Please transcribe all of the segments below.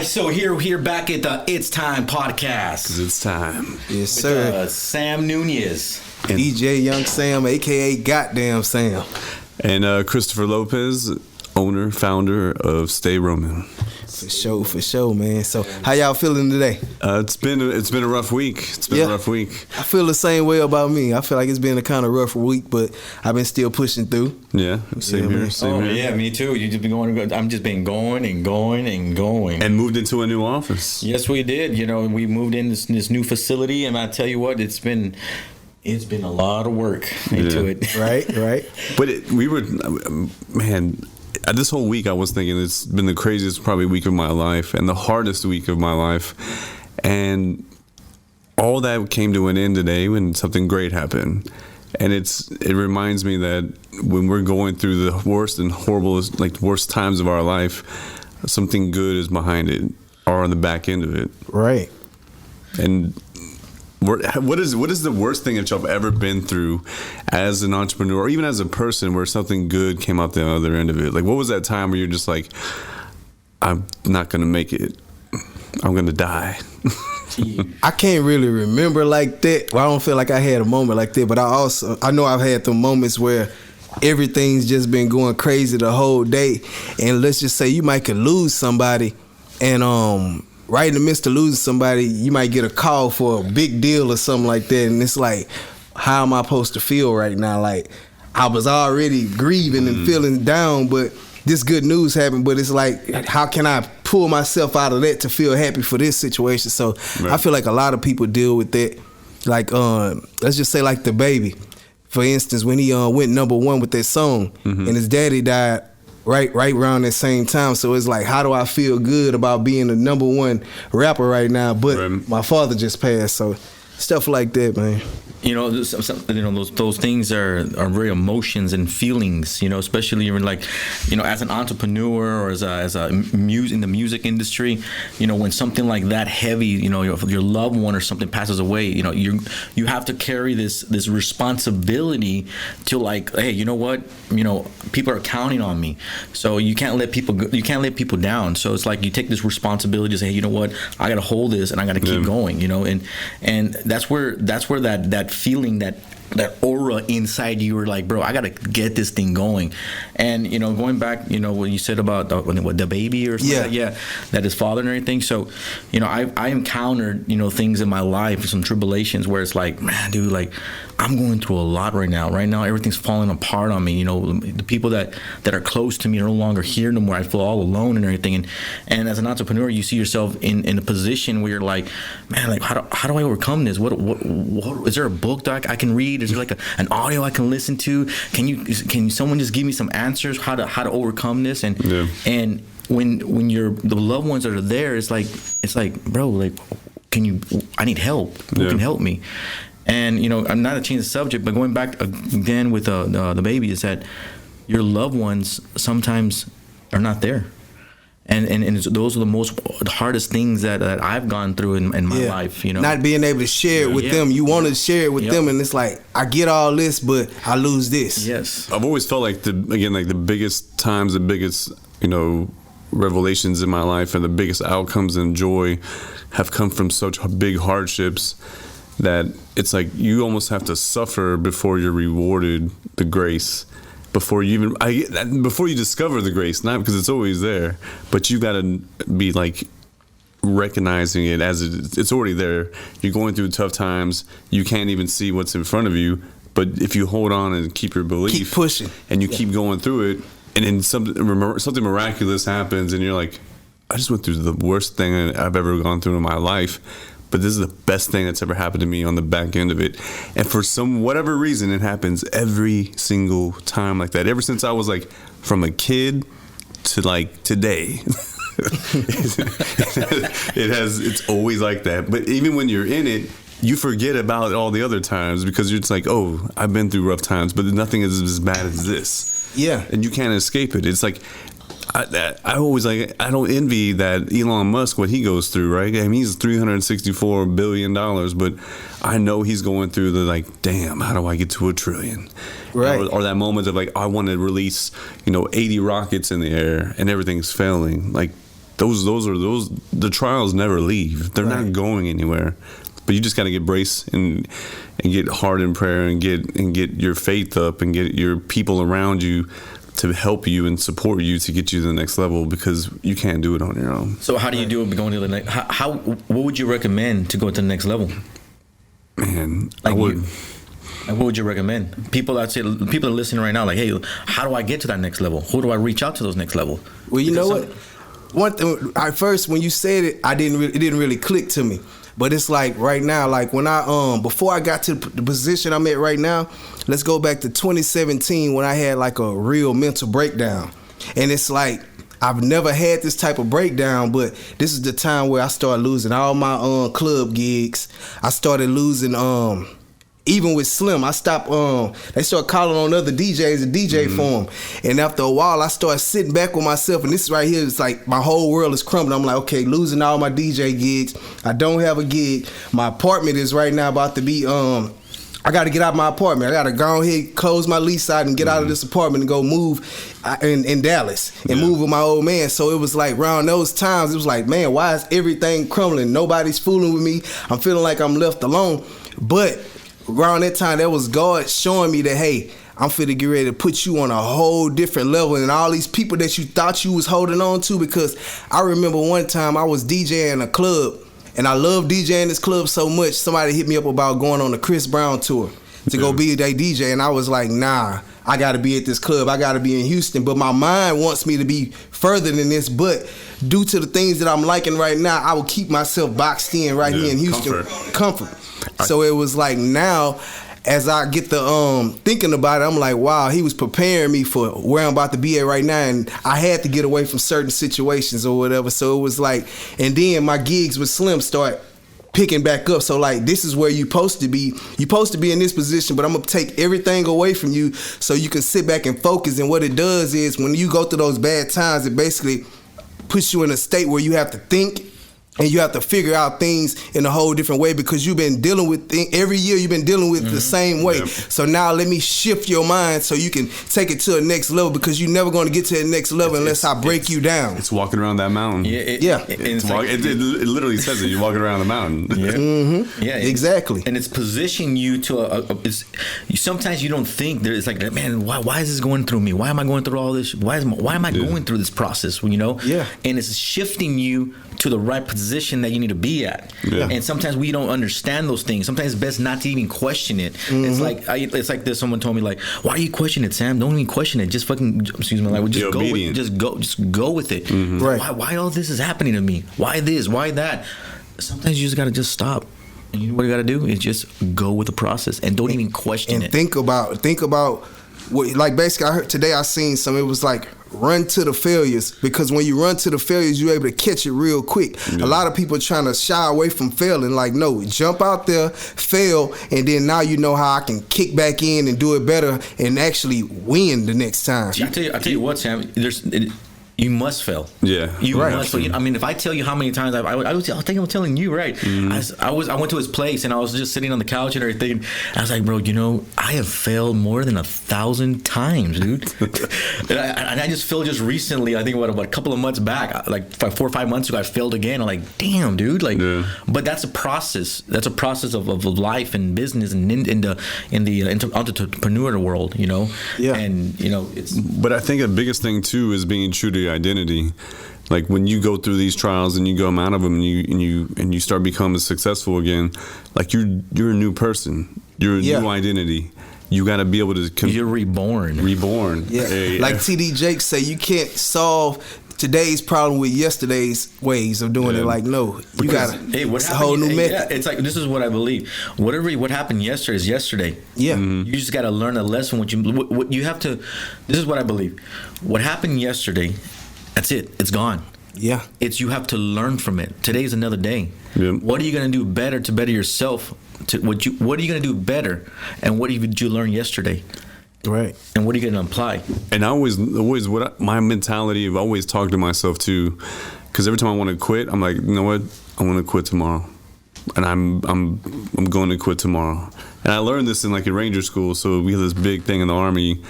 right, so here back at the It's Time podcast. 'Cause it's time. Yes, sir. With, Sam Nunez. And DJ Young Sam, a.k.a. Goddamn Sam. And Christopher Lopez, owner, founder of Stay Roman. For sure, man. So, how y'all feeling today? It's been a rough week. A rough week. I feel the same way about me. I feel like it's been a kind of rough week, but I've been still pushing through. Yeah, same here. Same here. Yeah, me too. You just been going. I'm just been going and going and going. And moved into a new office. Yes, we did. You know, we moved in this new facility, and I tell you what, it's been a lot of work into it. Right. But this whole week I was thinking it's been the craziest probably week of my life and the hardest week of my life. And all that came to an end today when something great happened. And it reminds me that when we're going through the worst and horriblest, like worst times of our life, something good is behind it or on the back end of it. Right. And what is the worst thing that you've ever been through as an entrepreneur or even as a person where something good came out the other end of it? Like, what was that time where you're just like, I'm not going to make it. I'm going to die. I can't really remember like that. Well, I don't feel like I had a moment like that, but I know I've had the moments where everything's just been going crazy the whole day. And let's just say you might could lose somebody and, right in the midst of losing somebody, you might get a call for a big deal or something like that. And it's like, how am I supposed to feel right now? Like, I was already grieving and feeling down, but this good news happened. But it's like, how can I pull myself out of that to feel happy for this situation? So right. I feel like a lot of people deal with that. Like, let's just say like the baby. For instance, when he went #1 with that song and his daddy died, right around that same time. So it's like, how do I feel good about being the #1 rapper right now? But my father just passed, so stuff like that, man. You know, those things are very emotions and feelings. You know, especially when like, you know, as an entrepreneur or as a in the music industry. You know, when something like that heavy, you know, your loved one or something passes away. You know, you have to carry this responsibility to like, hey, you know what? You know, people are counting on me, so you can't let people down. So it's like you take this responsibility to say, hey, you know what? I got to hold this and I got to keep going. You know, and that's where that feeling, that aura inside you are like, bro, I gotta get this thing going. And you know, going back, you know, what you said about the baby or something, that his father and everything. So, you know, I encountered, you know, things in my life, some tribulations where it's like, man, dude, like I'm going through a lot right now. Right now, everything's falling apart on me. You know, the people that are close to me are no longer here no more. I feel all alone and everything. And as an entrepreneur, you see yourself in a position where you're like, man, like how do I overcome this? What is there a book that I can read? Is there like an audio I can listen to? Can someone just give me some answers how to overcome this? And when the loved ones that are there, it's like, bro, like, I need help. Who can help me? And, you know, I'm not to change the subject, but going back again with the baby, is that your loved ones sometimes are not there. And those are the hardest things that I've gone through in my life, you know. Not being able to share it with them. You want to share it with them, and it's like, I get all this, but I lose this. Yes. I've always felt like the biggest times, the biggest, you know, revelations in my life and the biggest outcomes and joy have come from such big hardships that it's like you almost have to suffer before you're rewarded the grace. Before you discover the grace, not because it's always there, but you got to be like recognizing it as it's already there. You're going through tough times. You can't even see what's in front of you, but if you hold on and keep your belief, keep pushing, and you keep going through it, and then something miraculous happens, and you're like, I just went through the worst thing I've ever gone through in my life. But this is the best thing that's ever happened to me on the back end of it. And for whatever reason, it happens every single time like that. Ever since I was like from a kid to like today. It's always like that. But even when you're in it, you forget about all the other times because you're just like, oh, I've been through rough times, but nothing is as bad as this. Yeah. And you can't escape it. It's like, I always like, I don't envy that Elon Musk, what he goes through, right? I mean, he's $364 billion, but I know he's going through the like, damn, how do I get to $1 trillion? Right. Or that moment of like, I want to release, 80 rockets in the air and everything's failing. Like, the trials never leave. They're Right. not going anywhere. But you just got to get braced and get hard in prayer and get your faith up and get your people around you to help you and support you to get you to the next level, because you can't do it on your own. So how do you do it going to the next? How what would you recommend to go to the next level? Man, Like I would. you. Like, what would you recommend? People are listening right now. Like, hey, how do I get to that next level? Who do I reach out to those next level? Well, you know Because what? One thing, at first when you said it, it didn't really click to me. But it's like right now, like when before I got to the position I'm at right now, let's go back to 2017 when I had like a real mental breakdown. And it's like, I've never had this type of breakdown, but this is the time where I started losing all my club gigs. I started losing even with Slim, I stopped. They started calling on other DJs to DJ for them, and after a while, I started sitting back with myself. And this right here is like my whole world is crumbling. I'm like, okay, losing all my DJ gigs. I don't have a gig. My apartment is right now about to be. I got to get out of my apartment. I got to go ahead, close my lease out, and get out of this apartment and go move in Dallas and move with my old man. So it was like around those times, it was like, man, why is everything crumbling? Nobody's fooling with me. I'm feeling like I'm left alone. But around that time, that was God showing me that, hey, I'm finna get ready to put you on a whole different level, and all these people that you thought you was holding on to. Because I remember one time I was DJing a club, and I love DJing this club so much. Somebody hit me up about going on the Chris Brown tour to go be their DJ, and I was like, nah, I gotta be at this club. I gotta be in Houston. But my mind wants me to be further than this. But due to the things that I'm liking right now, I will keep myself boxed in right here in Houston. Comfort. So it was like now, as I get the thinking about it, I'm like, wow, he was preparing me for where I'm about to be at right now, and I had to get away from certain situations or whatever. So it was like, and then my gigs with Slim start picking back up. So like, this is where you're supposed to be. You're supposed to be in this position, but I'm gonna take everything away from you so you can sit back and focus. And what it does is, when you go through those bad times, it basically puts you in a state where you have to think. And you have to figure out things in a whole different way, because you've been dealing with every year you've been dealing with the same way. Yep. So now let me shift your mind so you can take it to the next level, because you're never going to get to the next level unless I break you down. It's walking around that mountain. It literally says it. You're walking around the mountain. Yeah, exactly. And it's positioning you to sometimes you don't think it's like, man, why is this going through me? Why am I going through all this? Why am I going through this process? You know? Yeah. And it's shifting you to the right position that you need to be at. Yeah. And sometimes we don't understand those things. Sometimes it's best not to even question it. It's like this. Someone told me, like, why are you questioning it, Sam? Don't even question it. Just fucking, excuse me, like, just go with it. Right. Why all this is happening to me? Why this? Why that? Sometimes you just gotta just stop. And you know what you gotta do is just go with the process and don't even question it. And think about what, like, basically today I seen some, it was like, run to the failures, because when you run to the failures, you're able to catch it real quick. A lot of people are trying to shy away from failing. Like, no, jump out there, fail, and then now you know how I can kick back in and do it better and actually win the next time. I tell you what, Sam, you must fail. Yeah, you must fail. I mean, if I tell you how many times I think I'm telling you, right? I went to his place and I was just sitting on the couch and everything. I was like, bro, I have failed more than 1,000 times, dude. and I just failed just recently. I think about a couple of months back, like 4 or 5 months ago, I failed again. I'm like, damn, dude. Like, but that's a process. That's a process of life and business and in the entrepreneur world, you know. Yeah. And it's. But I think the biggest thing too is being true to your identity. Like, when you go through these trials and you come out of them and you start becoming successful again, like you're a new person. You're a new identity. You got to be able to. You're reborn. Yeah. Hey, like TD Jakes say, you can't solve today's problem with yesterday's ways of doing it. Like, no, you gotta. It's a whole new method. Yeah, it's like, this is what I believe. What happened yesterday is yesterday. Yeah. You just gotta learn a lesson. What you have to. This is what I believe. What happened yesterday, that's it. It's gone. Yeah. You have to learn from it. Today's another day. Yeah. What are you gonna do better to better yourself? What are you gonna do better? And what did you learn yesterday? Right. And what are you going to apply? And I always my mentality, I've always talked to myself too, because every time I want to quit, I'm like, you know what? I want to quit tomorrow. And I'm going to quit tomorrow. And I learned this in like a ranger school. So we had this big thing in the Army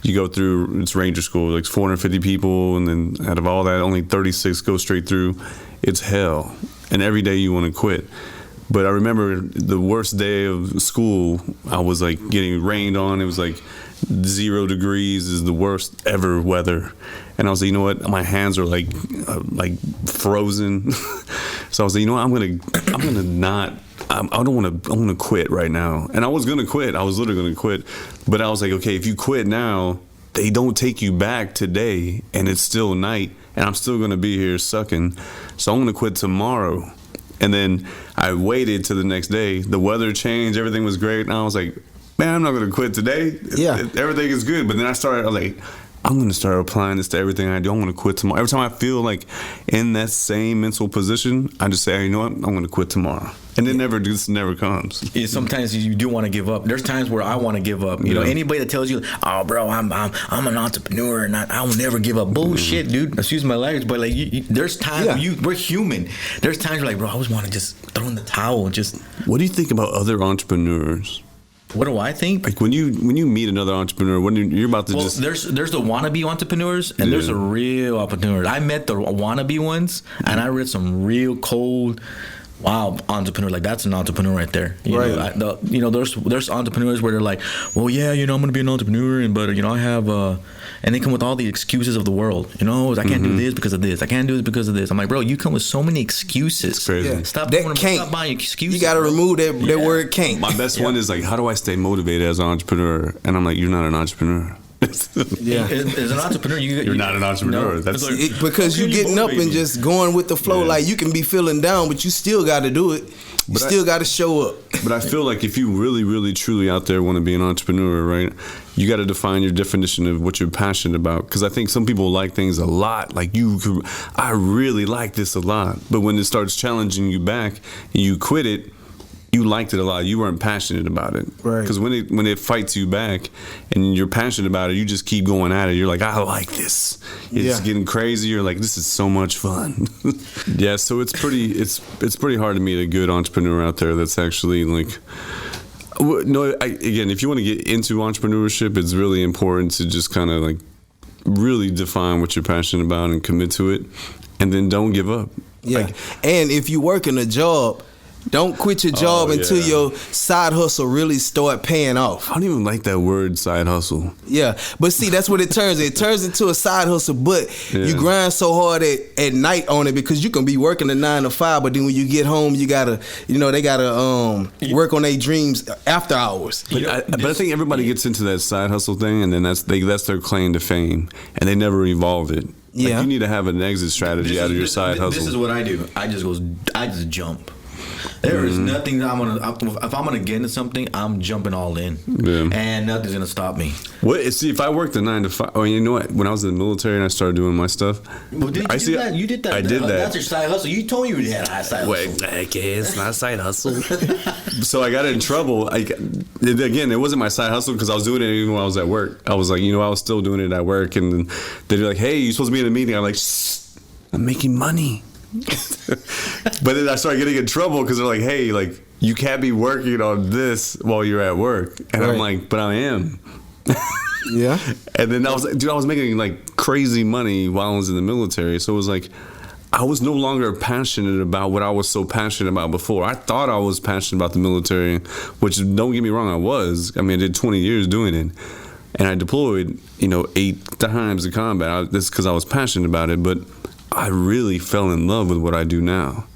you go through, it's Ranger School, like 450 people, and then out of all that, only 36 go straight through. It's hell. And every day you want to quit. But I remember the worst day of school, I was like getting rained on. It was like 0 degrees is the worst ever weather. And I was like, you know what? My hands are like frozen. So I was like, you know what? I want to quit right now. And I was going to quit. I was literally going to quit. But I was like, okay, if you quit now, they don't take you back today, and it's still night, and I'm still going to be here sucking. So I'm going to quit tomorrow. And then I waited till the next day. The weather changed. Everything was great. And I was like, man, I'm not going to quit today. Yeah. Everything is good. But then I was like, I'm going to start applying this to everything I do. I'm going to quit tomorrow. Every time I feel like in that same mental position, I just say, hey, you know what? I'm going to quit tomorrow. And it never comes. Yeah, sometimes you do want to give up. There's times where I want to give up. You know, anybody that tells you, "Oh, bro, I'm an entrepreneur and I will never give up." Bullshit, dude. Excuse my language, but like, there's times where we're human. There's times you're like, bro, I always want to just throw in the towel. What do you think about other entrepreneurs? What do I think? Like when you meet another entrepreneur, when you're about to there's the wannabe entrepreneurs and there's the real entrepreneurs. I met the wannabe ones, and I read some real cold. Wow, entrepreneur, like that's an entrepreneur right there. You know, there's entrepreneurs where they're like, well, yeah, you know, I'm gonna be an entrepreneur, but you know, I have, and they come with all the excuses of the world. You know, I can't do this because of this. I can't do this because of this. I'm like, bro, you come with so many excuses. It's crazy. Yeah. Stop buying excuses. You gotta remove that word can't. My best one is like, how do I stay motivated as an entrepreneur? And I'm like, you're not an entrepreneur. As an entrepreneur, you're not an entrepreneur. No. That's because you getting up and just going with the flow. Like you can be feeling down, but you still got to do it. You still got to show up. But I feel like if you really, really, truly out there want to be an entrepreneur, right? You got to define your definition of what you're passionate about. Because I think some people like things a lot. Like I really like this a lot. But when it starts challenging you back and you quit it, you liked it a lot. You weren't passionate about it. Right. Because when it fights you back and you're passionate about it, you just keep going at it. You're like, I like this. It's getting crazy. You're like, this is so much fun. Yeah, so it's pretty hard to meet a good entrepreneur out there that's actually like, no, again, if you want to get into entrepreneurship, it's really important to just kind of like really define what you're passionate about and commit to it, and then don't give up. Yeah. And if you work in a job, don't quit your job until your side hustle really start paying off. I don't even like that word, side hustle. Yeah, but see, that's what it turns. It turns into a side hustle, but you grind so hard at night on it because you can be working a 9 to 5, but then when you get home, you gotta, they gotta work on their dreams after hours. But I think everybody gets into that side hustle thing, and then that's their claim to fame, and they never evolve it. Yeah, like you need to have an exit strategy out of your side hustle. This is what I do. I just jump. There is nothing that if I'm gonna get into something, I'm jumping all in, and nothing's gonna stop me. See, if I worked a 9 to 5, you know what? When I was in the military and I started doing my stuff, well, did you do that? You did that. I did that. That's your side hustle. You told me you had a side hustle. Wait, okay, it's not a side hustle. So I got in trouble. Again, it wasn't my side hustle because I was doing it even when I was at work. I was like, I was still doing it at work, and they'd be like, "Hey, you're supposed to be in a meeting." I'm like, "Shh, I'm making money." But then I started getting in trouble because they're like, hey, like, you can't be working on this while you're at work. And I'm like, but I am. Yeah. And then I was making like crazy money while I was in the military. So it was like, I was no longer passionate about what I was so passionate about before. I thought I was passionate about the military, which, don't get me wrong, I was. I mean, I did 20 years doing it. And I deployed, 8 times in combat. That's because I was passionate about it. But I really fell in love with what I do now,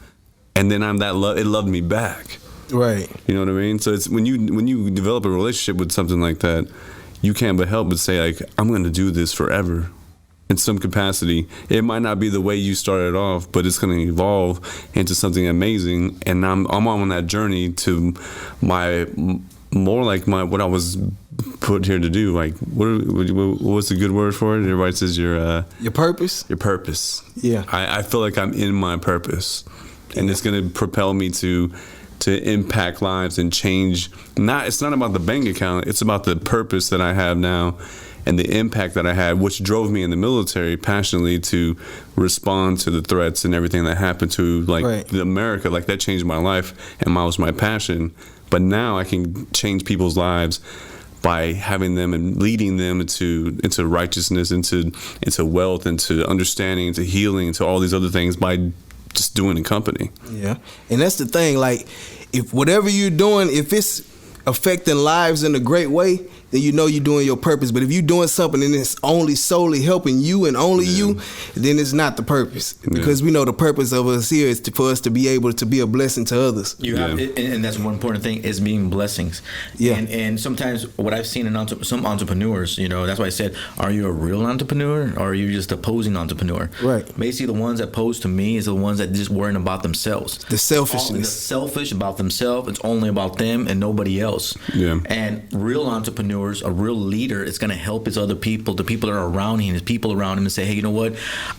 and then it loved me back. Right. You know what I mean? So it's when you develop a relationship with something like that, you can't but help but say like, I'm going to do this forever, in some capacity. It might not be the way you started off, but it's going to evolve into something amazing. And I'm on that journey to what I was put here to do. Like, what's a good word for it? Everybody says your purpose. Your purpose. Yeah. I feel like I'm in my purpose, and it's going to propel me to impact lives and change. It's not about the bank account. It's about the purpose that I have now, and the impact that I had, which drove me in the military passionately to respond to the threats and everything that happened to America. Like, that changed my life, and that was my passion. But now I can change people's lives by having them and leading them into righteousness, into wealth, into understanding, into healing, into all these other things by just doing the company. Yeah, and that's the thing. Like, if whatever you're doing, if it's affecting lives in a great way, then you know you're doing your purpose. But if you're doing something and it's only solely helping you and only you, then it's not the purpose. Because we know the purpose of us here is for us to be able to be a blessing to others. You have, and that's one important thing, is being blessings. Yeah. And sometimes what I've seen in some entrepreneurs, that's why I said, are you a real entrepreneur or are you just a posing entrepreneur? Right. Basically, the ones that pose to me is the ones that just worrying about themselves. The selfishness. They're selfish about themselves. It's only about them and nobody else. Yeah. And real entrepreneurs, a real leader, is going to help his other people, the people that are around him, his people around him, and say, hey, you know what?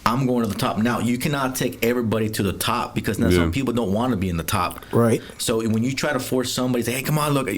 I'm going to the top. Now, you cannot take everybody to the top because now some people don't want to be in the top. Right. So when you try to force somebody, say, hey, come on, look,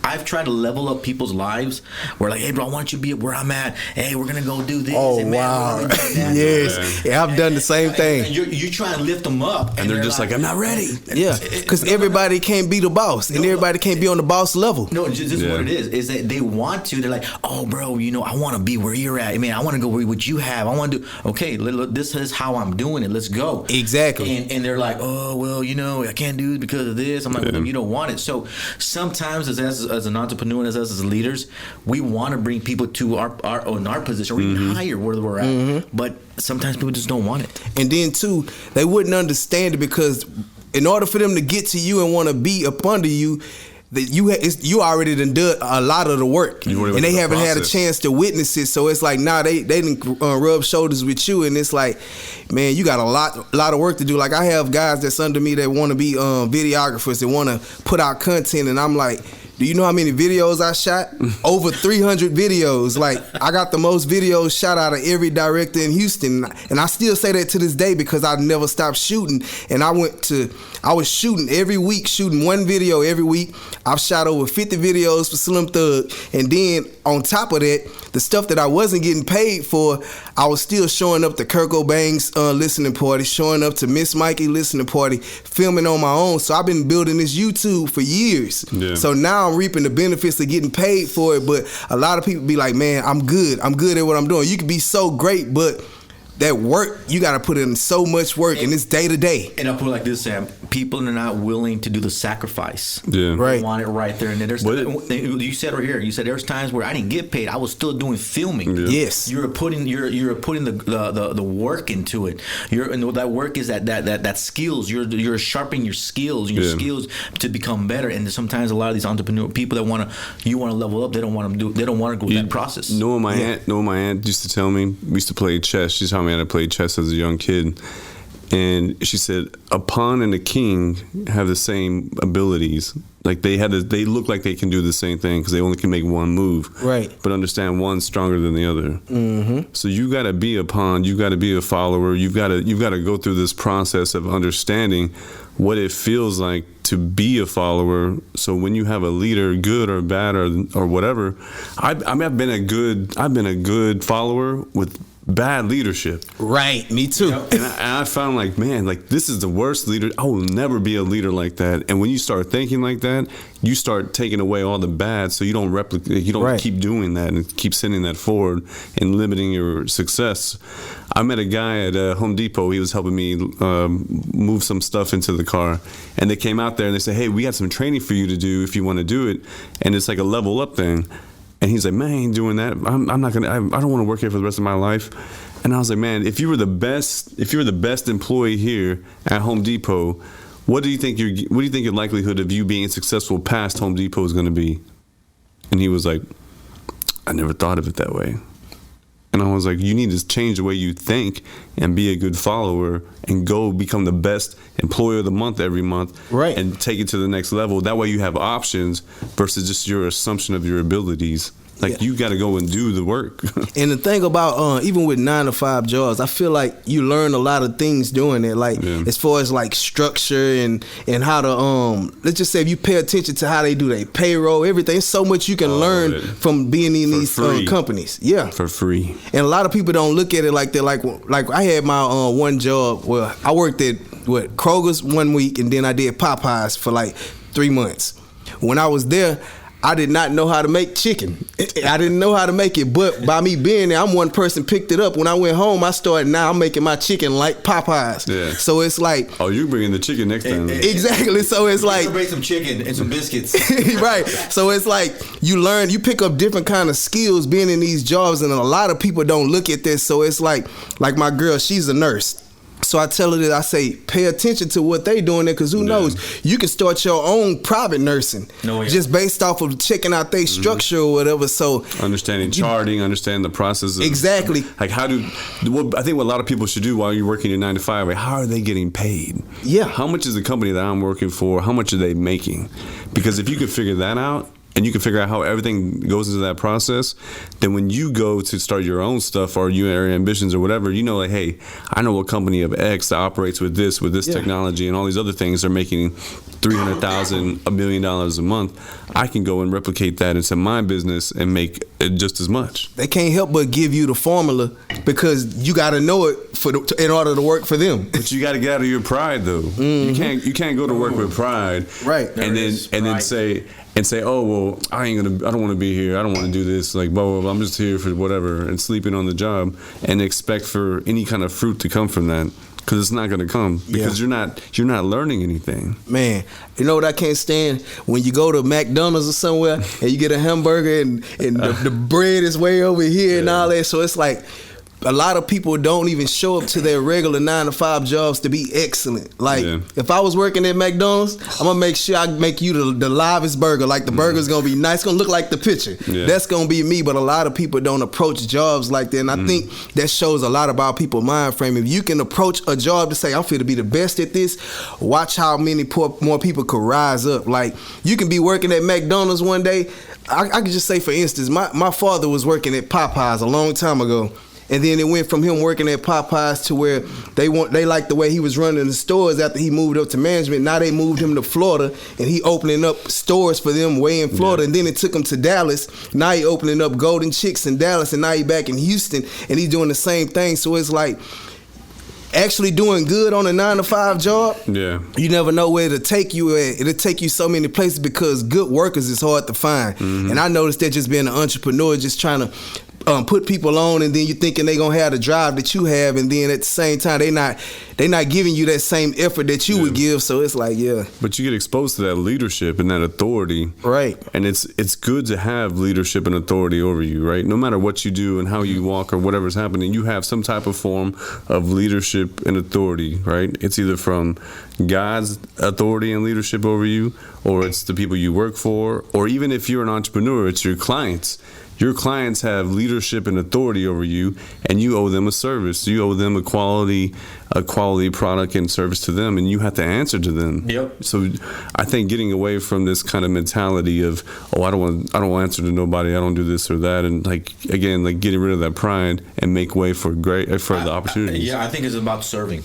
I've tried to level up people's lives. We're like, hey, bro, I want you to be where I'm at. Hey, we're going to go do this. Oh, and, man, wow. Yes. Yeah, I've done the same thing. You try and lift them up. And they're just like, I'm not ready. Yeah, because everybody can't be the boss, and everybody can't be on the boss level. No, this is what it is that they want to. They're like, oh, bro, I want to be where you're at. I mean, I want to go where what you have. I want to do, okay, this is how I'm doing it. Let's go. Exactly. And they're like, oh, well, I can't do it because of this. I'm like, well, you don't want it. So sometimes as an entrepreneur and as leaders, we want to bring people to our position or even higher where we're at. But sometimes people just don't want it. And then, too, they wouldn't understand it because in order for them to get to you and want to be up under you, that you already done a lot of the work, and they haven't had a chance to witness it. So it's like, they didn't rub shoulders with you, and it's like, man, you got a lot of work to do. Like, I have guys that's under me that want to be videographers, that want to put out content, and I'm like, do you know how many videos I shot? Over 300 videos. Like, I got the most videos shot out of every director in Houston. And I still say that to this day because I never stopped shooting. And I was shooting every week, shooting one video every week. I've shot over 50 videos for Slim Thug. And then on top of that, the stuff that I wasn't getting paid for, I was still showing up to Kurt Cobain's listening party, showing up to Miss Mikey listening party, filming on my own. So I've been building this YouTube for years. Yeah. So now I'm reaping the benefits of getting paid for it. But a lot of people be like, man, I'm good at what I'm doing. You can be so great, but that work, you got to put in so much work, and it's day to day. And I'll put it like this, Sam. People are not willing to do the sacrifice. Yeah. Right. They want it right there. And then you said right here, you said there's times where I didn't get paid. I was still doing filming. Yeah. Yes. You're putting the work into it. That work is that skills. You're sharpening your skills to become better. And sometimes a lot of these entrepreneur people that want to level up, they don't want to go through that process. Knowing my aunt used to tell me, we used to play chess. She's how I played chess as a young kid, and she said a pawn and a king have the same abilities. Like they look like they can do the same thing because they only can make one move. Right. But understand one's stronger than the other. Mm-hmm. So you got to be a pawn. You got to be a follower. You've got to go through this process of understanding what it feels like to be a follower. So when you have a leader, good or bad or whatever, I've been a good follower with bad leadership. Right, me too. And I found like, man, like this is the worst leader. I will never be a leader like that. And when you start thinking like that, you start taking away all the bad, so you don't replicate, you don't keep doing that and keep sending that forward and limiting your success. I met a guy at Home Depot. He was helping me move some stuff into the car, and they came out there and they said, hey, we got some training for you to do if you want to do it, and it's like a level up thing. And he's like, man, I ain't doing that. I'm not gonna. I don't want to work here for the rest of my life. And I was like, man, if you were the best employee here at Home Depot, what do you think your likelihood of you being successful past Home Depot is going to be? And he was like, I never thought of it that way. And I was like, you need to change the way you think and be a good follower and go become the best employee of the month every month, right? And take it to the next level. That way you have options versus just your assumption of your abilities. Like you got to go and do the work. And the thing about even with 9-to-5 jobs, I feel like you learn a lot of things doing it. Like as far as like structure and how to let's just say if you pay attention to how they do their payroll, everything. It's so much you can learn from being in these companies. Yeah, for free. And a lot of people don't look at it like that. Like I had my one job where I worked at Kroger's 1 week, and then I did Popeyes for like 3 months. When I was there, I did not know how to make chicken. I didn't know how to make it, but by me being there, I'm one person picked it up. When I went home, I started, now I'm making my chicken like Popeyes. Yeah. So it's like, oh, you bringing the chicken next time. Exactly. So it's like, bring some chicken and some biscuits. Right. So it's like you pick up different kind of skills being in these jobs, and a lot of people don't look at this. So it's like my girl, she's a nurse. So I tell her that, I say, pay attention to what they doing there, because who knows, you can start your own private nursing just based off of checking out their structure or whatever. So understanding charting, understanding the process of, exactly, like I think what a lot of people should do while you're working your 9 to 5, like, how are they getting paid? Yeah. How much is the company that I'm working for, how much are they making? Because if you could figure that out, and you can figure out how everything goes into that process, then when you go to start your own stuff or your ambitions or whatever, you know, like, hey, I know a company of X that operates with this technology and all these other things are making $300,000, $1 million a month. I can go and replicate that into my business and make it just as much. They can't help but give you the formula, because you got to know it in order to work for them. But you got to get out of your pride, though. You can't go to work with pride, right? And then say, oh, well, I don't want to be here. I don't want to do this. Like, blah, blah, blah. I'm just here for whatever, and sleeping on the job, and expect for any kind of fruit to come from that, because it's not going to come, because you're not learning anything. Man, you know what I can't stand? When you go to McDonald's or somewhere and you get a hamburger and the bread is way over here and all that. So it's like, a lot of people don't even show up to their regular 9 to 5 jobs to be excellent. Like, if I was working at McDonald's, I'm gonna make sure I make you the livest burger. Like, the burger's gonna be nice, gonna look like the picture. That's gonna be me. But a lot of people don't approach jobs like that, and I think that shows a lot about people's mind frame. If you can approach a job to say, I'm fit to be the best at this, watch how many more people could rise up. Like, you can be working at McDonald's one day. I could just say, for instance, my father was working at Popeyes a long time ago. And then it went from him working at Popeyes to where they liked the way he was running the stores after he moved up to management. Now they moved him to Florida, and he opening up stores for them way in Florida. And then it took him to Dallas. Now he opening up Golden Chicks in Dallas, and now he back in Houston, and he's doing the same thing. So it's like, actually doing good on a 9 to 5 job, you never know where it'll take you at. It'll take you so many places, because good workers is hard to find. And I noticed that just being an entrepreneur, just trying to put people on, and then you thinking they gonna have the drive that you have, and then at the same time they not giving you that same effort that you would give. So it's like, but you get exposed to that leadership and that authority, right? And it's good to have leadership and authority over you, right? No matter what you do and how you walk or whatever's happening, you have some type of form of leadership and authority, right? It's either from God's authority and leadership over you, or it's the people you work for, or even if you're an entrepreneur, it's your clients. Your clients have leadership and authority over you, and you owe them a service. You owe them a quality product and service to them, and you have to answer to them. So I think getting away from this kind of mentality of, oh, I don't want to answer to nobody, I don't do this or that, and like getting rid of that pride and make way for the opportunities. I think it's about serving.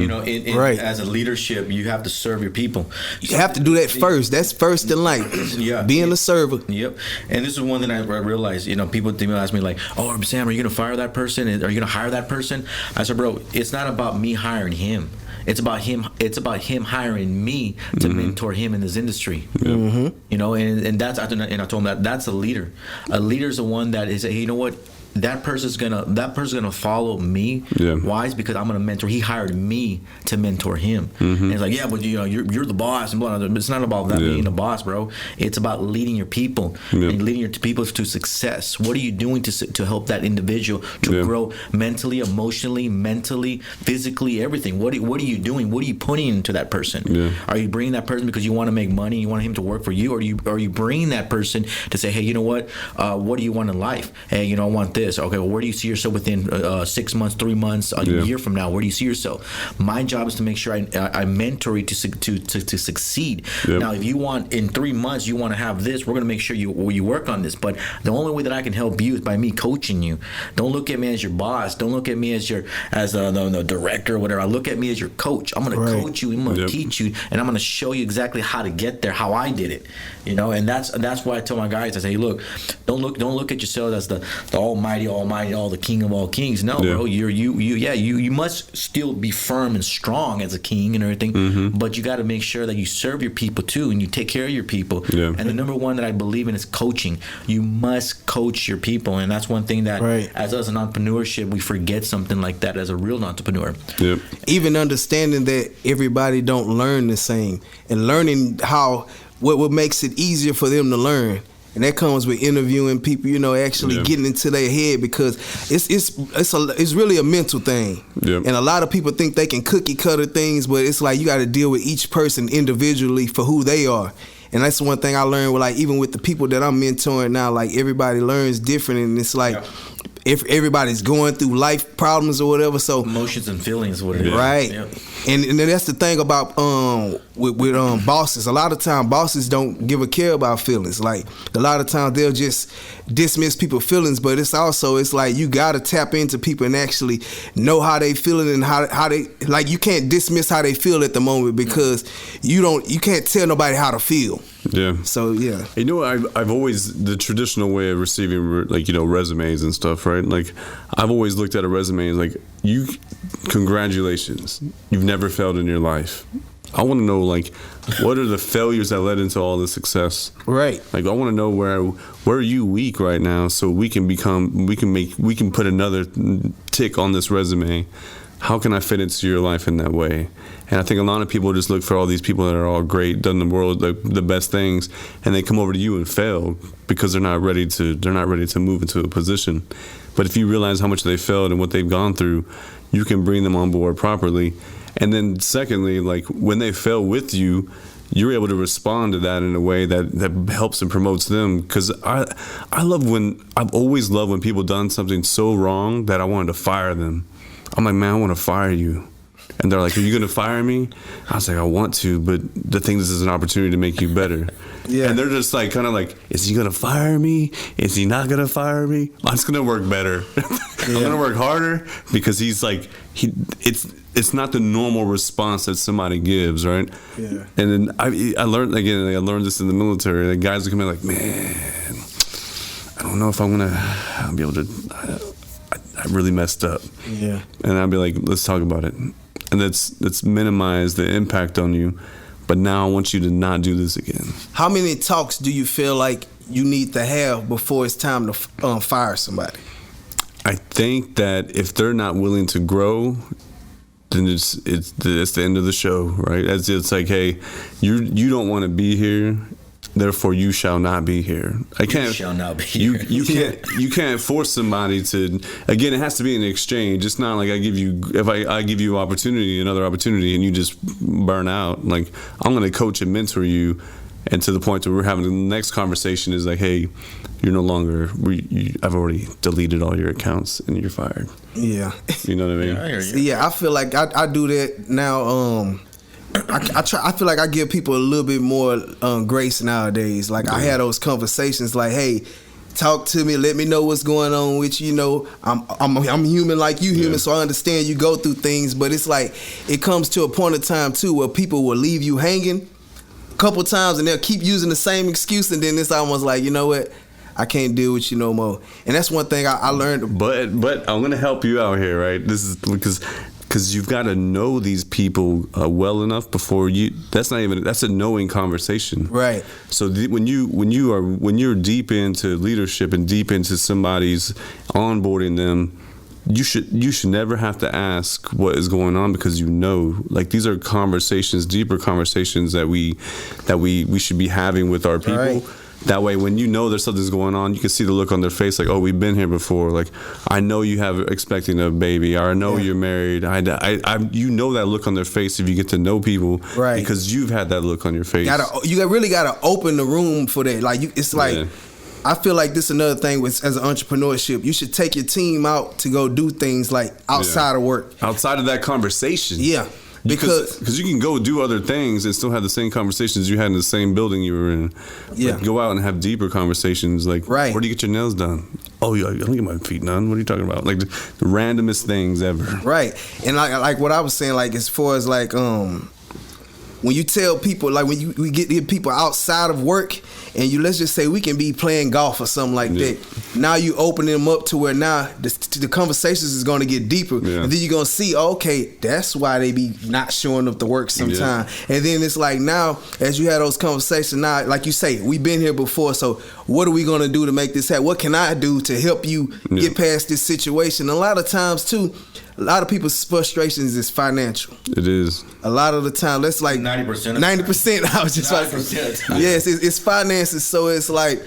You know, as a leadership, you have to serve your people. You have to do that first. That's first in life. Being a server. And this is one thing I realized. You know, people ask me like, "Oh, Sam, are you gonna fire that person? Are you gonna hire that person?" I said, "Bro, it's not about me hiring him. It's about him. It's about him hiring me to mentor him in this industry. You know, and that's I told him that's a leader. A leader's the one that is, hey, you know what? That person's gonna follow me. Why? Is because I'm gonna mentor. He hired me to mentor him. And it's like, yeah, but you know, you're the boss and blah, blah, blah. It's not about that being the boss, bro. It's about leading your people and leading your people to success. What are you doing to help that individual to grow mentally, emotionally, physically, everything? What are you doing? What are you putting into that person? Are you bringing that person because you want to make money? You want him to work for you, or are you bringing that person to say, hey, you know what? What do you want in life? Hey, you know, I want this. Okay, well, where do you see yourself within 6 months, 3 months, a year from now? Where do you see yourself? My job is to make sure I mentor you to succeed. Now, if you want in 3 months you want to have this, we're going to make sure you work on this. But the only way that I can help you is by me coaching you. Don't look at me as your boss. Don't look at me as the director or whatever. I look at me as your coach. I'm going to coach you. I'm going to teach you, and I'm going to show you exactly how to get there, how I did it. You know, and that's why I tell my guys, I say, look, don't look at yourself as the almighty mighty, almighty, all the king of all kings. No, bro, you must still be firm and strong as a king and everything, but you got to make sure that you serve your people too, and you take care of your people. Yeah. And the number one that I believe in is coaching. You must coach your people, and that's one thing that as us in entrepreneurship, we forget something like that as a real entrepreneur. Yep. Even understanding that everybody don't learn the same, and learning how what makes it easier for them to learn. And that comes with interviewing people, actually getting into their head, because it's really a mental thing. Yep. And a lot of people think they can cookie cutter things, but it's like you got to deal with each person individually for who they are. And that's one thing I learned with, like, even with the people that I'm mentoring now, like, everybody learns different, and it's like if everybody's going through life problems or whatever, so emotions and feelings, what it is. Right. Yep. And that's the thing about with bosses. A lot of times bosses don't give a care about feelings. Like, a lot of times they'll just dismiss people's feelings, but it's like you gotta tap into people and actually know how they feeling, and how they, like, you can't dismiss how they feel at the moment, because you can't tell nobody how to feel. Yeah. So yeah. I've always, the traditional way of receiving, like, resumes and stuff, right? Like, I've always looked at a resume as like, congratulations, you've never failed in your life. I want to know, like, what are the failures that led into all the success? Right. Like, I want to know where are you weak right now, so we can put another tick on this resume. How can I fit into your life in that way? And I think a lot of people just look for all these people that are all great, done in the world the best things, and they come over to you and fail because they're not ready to move into a position. But if you realize how much they failed and what they've gone through, you can bring them on board properly. And then secondly, like, when they fail with you, you're able to respond to that in a way that helps and promotes them. Because I've always loved when people done something so wrong that I wanted to fire them. I'm like, man, I want to fire you. And they're like, are you going to fire me? I was like, I want to, but the thing is an opportunity to make you better. Yeah. And they're just like, kind of like, is he going to fire me? Is he not going to fire me? I'm just going to work better. I'm going to work harder, because he's like, it's not the normal response that somebody gives, right? Yeah. And then I learned this in the military. The guys would come in like, man, I don't know if I'm going to be able to, I really messed up. Yeah. And I'd be like, let's talk about it. And let's minimize the impact on you. But now I want you to not do this again. How many talks do you feel like you need to have before it's time to fire somebody? I think that if they're not willing to grow, then it's the end of the show, right? It's like, hey, you don't want to be here, therefore you shall not be here. You shall not be here. You can't force somebody to. Again, it has to be an exchange. It's not like I give you another opportunity, and you just burn out. Like, I'm going to coach and mentor you, and to the point where we're having the next conversation is like, hey, you're no longer. I've already deleted all your accounts, and you're fired. Yeah. You know what I mean? Yeah, I hear you. Yeah, I feel like I do that now. I feel like I give people a little bit more grace nowadays. Like, I had those conversations like, hey, talk to me, let me know what's going on with you. I'm human like you human, so I understand you go through things. But it's like, it comes to a point of time too where people will leave you hanging a couple times, and they'll keep using the same excuse, and then it's almost like, you know what, I can't deal with you no more. And that's one thing I learned. But I'm gonna help you out here, right? This is because you've got to know these people well enough before you. That's a knowing conversation, right? So when you're deep into leadership and deep into somebody's onboarding them, you should never have to ask what is going on, because like, these are conversations, deeper conversations that we should be having with our people. Right. That way, when you know there's something's going on, you can see the look on their face, like, oh, we've been here before. Like, I know you have expecting a baby, or I know you're married. You know that look on their face if you get to know people, right? Because you've had that look on your face. You really gotta open the room for that. Like, it's like. Yeah. I feel like this is another thing as an entrepreneurship. You should take your team out to go do things like outside of work, outside of that conversation. Yeah. Because you can go do other things and still have the same conversations you had in the same building you were in. Yeah. Like, go out and have deeper conversations. Like, where do you get your nails done? Oh, I don't get my feet done. What are you talking about? Like, the randomest things ever. Right. And like what I was saying, like, as far as like when you tell people, like, we get people outside of work, and let's just say we can be playing golf or something like that. now you open them up to where now the conversations is going to get deeper, and then you're going to see, okay, that's why they be not showing up to work sometime. And then it's like, now as you have those conversations, now like you say, we've been here before, so what are we going to do to make this happen? What can I do to help you get past this situation? A lot of times too, a lot of people's frustrations is financial. It is. A lot of the time, that's like 90%. 90%. I was just like, yes, it's finances. So it's like,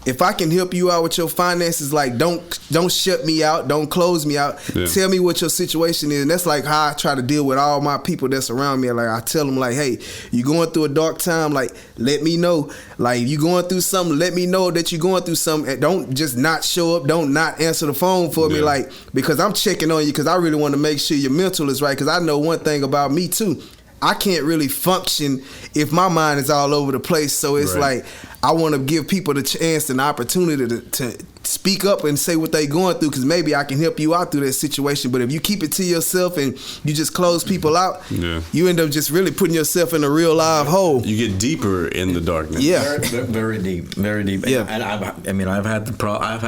if I can help you out with your finances, like don't shut me out, don't close me out. Tell me what your situation is, and that's like how I try to deal with all my people that's around me. Like I tell them, like, hey, you going through a dark time, like let me know. Like you going through something, let me know that you're going through something. And don't just not show up, don't not answer the phone for me, like, because I'm checking on you, because I really want to make sure your mental is right. Because I know one thing about me too, I can't really function if my mind is all over the place. So it's like, I want to give people the chance and the opportunity to speak up and say what they going through, because maybe I can help you out through that situation. But if you keep it to yourself and you just close people out, you end up just really putting yourself in a real live hole. You get deeper in the darkness. Very deep, very deep. Yeah. And I've had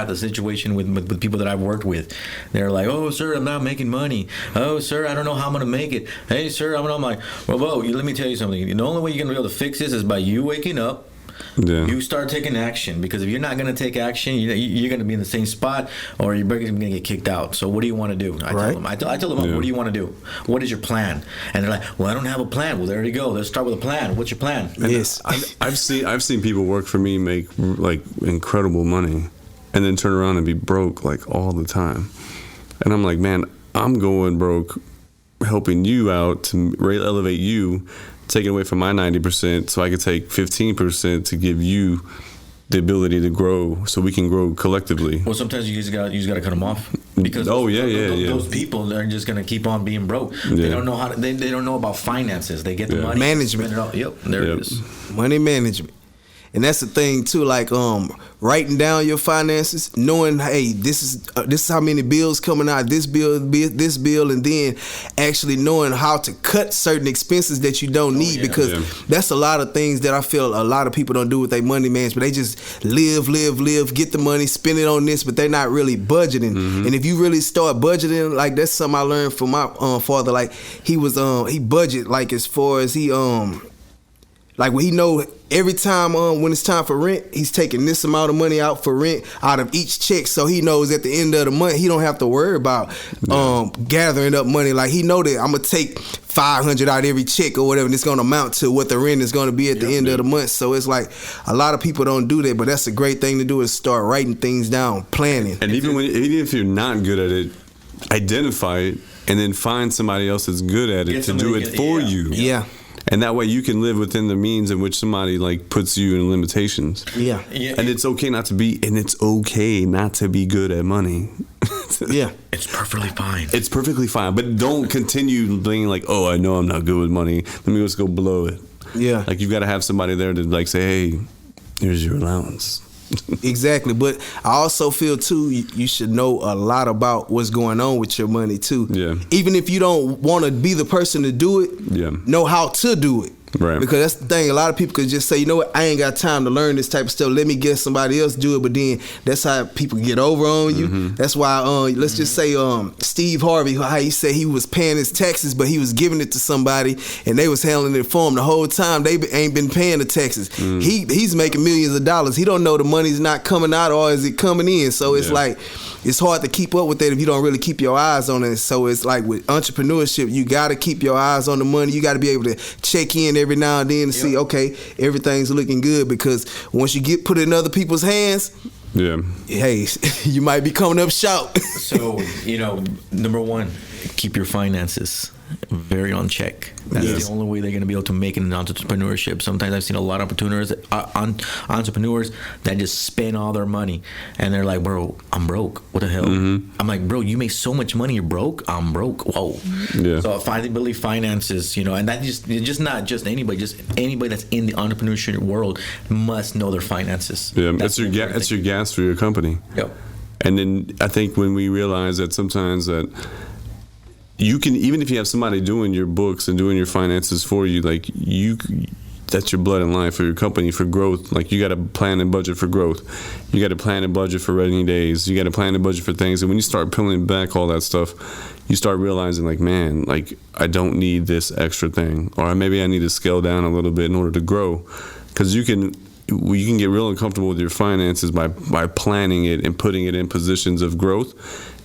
the situation with people that I've worked with. They're like, oh, sir, I'm not making money. Oh, sir, I don't know how I'm gonna make it. Hey, sir, I'm like, well, let me tell you something. The only way you're gonna be able to fix this is by you waking up. You start taking action, because if you're not going to take action, you're going to be in the same spot, or you're going to get kicked out. So what do you want to do? I tell them, what do you want to do? What is your plan? And they're like, well, I don't have a plan. Well, there you go. Let's start with a plan. What's your plan? Yes. I've seen people work for me make like incredible money, and then turn around and be broke like all the time. And I'm like, man, I'm going broke helping you out to elevate you, taking away from my 90% so I could take 15% to give you the ability to grow, so we can grow collectively. Well, sometimes you just got to cut them off, because those people, they're just going to keep on being broke. They don't know how to, they don't know about finances. They get the money, management. It is. Money management. And that's the thing too, like writing down your finances, knowing, hey, this is how many bills coming out, this bill, and then actually knowing how to cut certain expenses that you don't need, because that's a lot of things that I feel a lot of people don't do with their money management. They just live, get the money, spend it on this, but they're not really budgeting. And if you really start budgeting, like that's something I learned from my father. Like he budget, like as far as he like when he know every time when it's time for rent, he's taking this amount of money out for rent out of each check, so he knows at the end of the month he don't have to worry about gathering up money. Like he know that I'm gonna take $500 out every check or whatever, and it's gonna amount to what the rent is gonna be at the end of the month. So it's like a lot of people don't do that, but that's a great thing to do, is start writing things down, planning. And even if you're not good at it, identify it, and then find somebody else that's good at it to do it for you. And that way you can live within the means in which somebody like puts you in limitations. And it's okay not to be good at money. It's perfectly fine. It's perfectly fine. But don't continue being like, oh, I know I'm not good with money, let me just go blow it. Like you've got to have somebody there to like say, hey, here's your allowance. Exactly. But I also feel too, you should know a lot about what's going on with your money too. Even if you don't want to be the person to do it, know how to do it. Right. Because that's the thing. A lot of people could just say, you know what, I ain't got time to learn this type of stuff. Let me get somebody else do it. But then that's how people get over on you. That's why, let's just say Steve Harvey, how he said he was paying his taxes, but he was giving it to somebody and they was handling it for him the whole time. They ain't been paying the taxes. He's making millions of dollars. He don't know the money's not coming out, or is it coming in? So it's like, it's hard to keep up with that if you don't really keep your eyes on it. So it's like with entrepreneurship, you got to keep your eyes on the money. You got to be able to check in every now and then to see, okay, everything's looking good, because once you get put in other people's hands, hey, you might be coming up short. So, number one, keep your finances very on check. That's the only way they're going to be able to make it in entrepreneurship. Sometimes I've seen a lot of entrepreneurs that just spend all their money, and they're like, bro, I'm broke. What the hell? I'm like, bro, you make so much money, you're broke? I'm broke. Whoa. So I believe finances, and that just not just anybody that's in the entrepreneurship world must know their finances. It's your gas for your company. And then I think when we realize that sometimes that you can, even if you have somebody doing your books and doing your finances for you, like you that's your blood and life for your company, for growth. Like, you got to plan and budget for growth. You got to plan and budget for rainy days. You got to plan and budget for things. And when you start peeling back all that stuff, you start realizing, like, man, like, I don't need this extra thing, or maybe I need to scale down a little bit in order to grow. Because you can get real uncomfortable with your finances by planning it and putting it in positions of growth,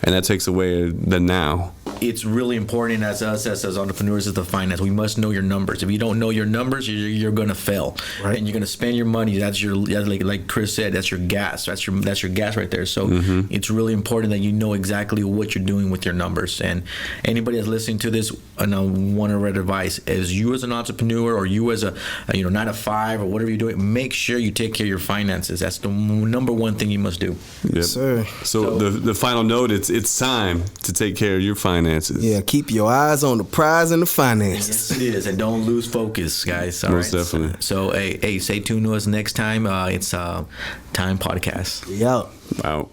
and that takes away the now. It's really important as us as entrepreneurs is the finance. We must know your numbers. If you don't know your numbers, you're going to fail, right? And you're going to spend your money. That's like Chris said. That's your gas. That's your gas right there. So it's really important that you know exactly what you're doing with your numbers. And anybody that's listening to this, and I want to read advice, as you as an entrepreneur, or you as a 9 to 5 or whatever you're doing, make sure you take care of your finances. That's the number one thing you must do. Yep. Sir. So the final note, it's time to take care of your finances. Yeah, keep your eyes on the prize and the finances. Yes, it is, and don't lose focus, guys. All Most right? definitely. So, hey, stay tuned to us next time. It's Time Podcast. We out. Wow.